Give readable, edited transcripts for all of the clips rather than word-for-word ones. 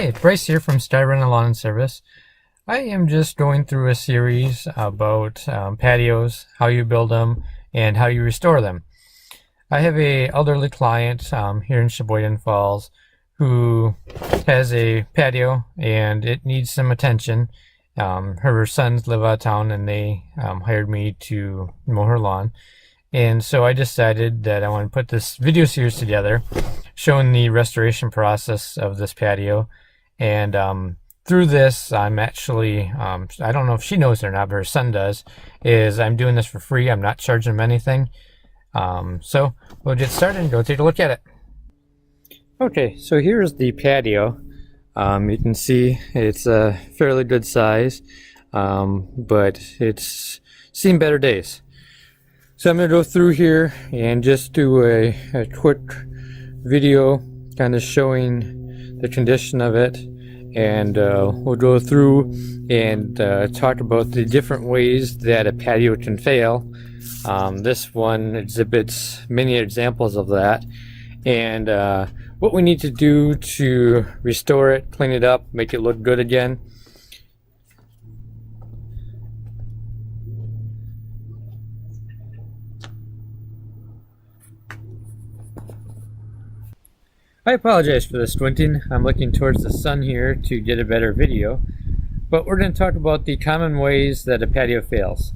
Hi, Bryce here from Skyrunner Lawn and Service. I am just going through a series about patios, how you build them, and how you restore them. I have a elderly client here in Sheboygan Falls who has a patio and it needs some attention. Her sons live out of town and they hired me to mow her lawn. And so I decided that I want to put this video series together showing the restoration process of this patio. And through this, I'm actually, I don't know if she knows it or not, but her son does, is I'm doing this for free. I'm not charging them anything. So we'll get started and go take a look at it. Okay, so here's the patio. You can see it's a fairly good size, but it's seen better days. So I'm going to go through here and just do a quick video kind of showing the condition of it, and we'll go through and talk about the different ways that a patio can fail. This one exhibits many examples of that, and what we need to do to restore it, clean it up, make it look good again. I apologize for the squinting. I'm looking towards the sun here to get a better video, but we're going to talk about the common ways that a patio fails.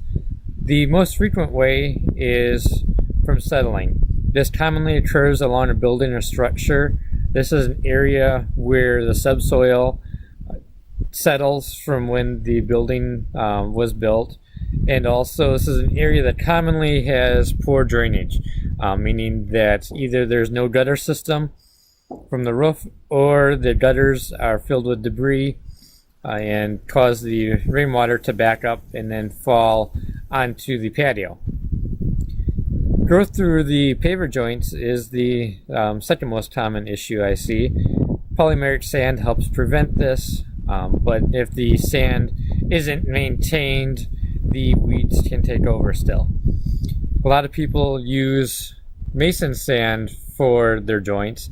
The most frequent way is from settling. This commonly occurs along a building or structure. This is an area where the subsoil settles from when the building was built, and also this is an area that commonly has poor drainage, meaning that either there's no gutter system from the roof, or the gutters are filled with debris and cause the rainwater to back up and then fall onto the patio. Growth through the paver joints is the second most common issue I see. Polymeric sand helps prevent this, but if the sand isn't maintained, the weeds can take over still. A lot of people use mason sand for their joints.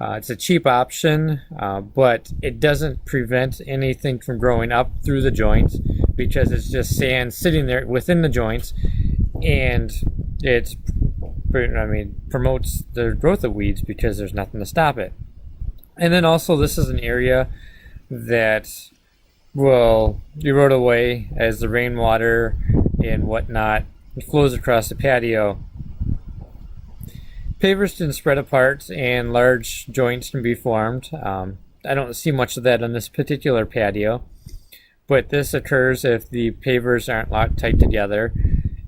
It's a cheap option, but it doesn't prevent anything from growing up through the joints because it's just sand sitting there within the joints, and it promotes the growth of weeds because there's nothing to stop it. And then also this is an area that will erode away as the rainwater and whatnot flows across the patio. Pavers can spread apart and large joints can be formed. I don't see much of that on this particular patio, but this occurs if the pavers aren't locked tight together,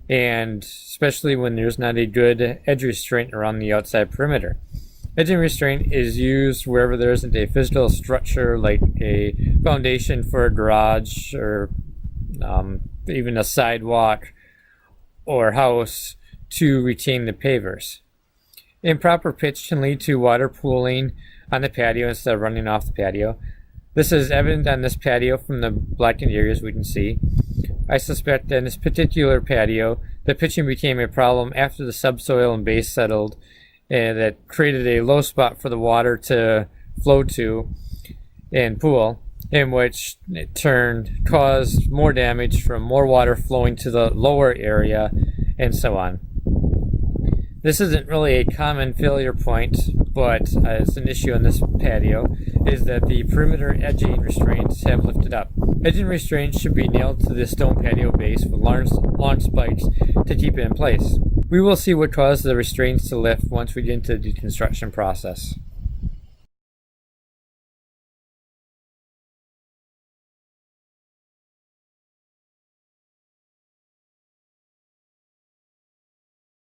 and especially when there's not a good edge restraint around the outside perimeter. Edging restraint is used wherever there isn't a physical structure like a foundation for a garage or even a sidewalk or house to retain the pavers. Improper pitch can lead to water pooling on the patio instead of running off the patio. This is evident on this patio from the blackened areas we can see. I suspect that in this particular patio, the pitching became a problem after the subsoil and base settled, and that created a low spot for the water to flow to and pool, in which it caused more damage from more water flowing to the lower area and so on. This isn't really a common failure point, but it's an issue on this patio, is that the perimeter edging restraints have lifted up. Edging restraints should be nailed to the stone patio base with long spikes to keep it in place. We will see what caused the restraints to lift once we get into the deconstruction process.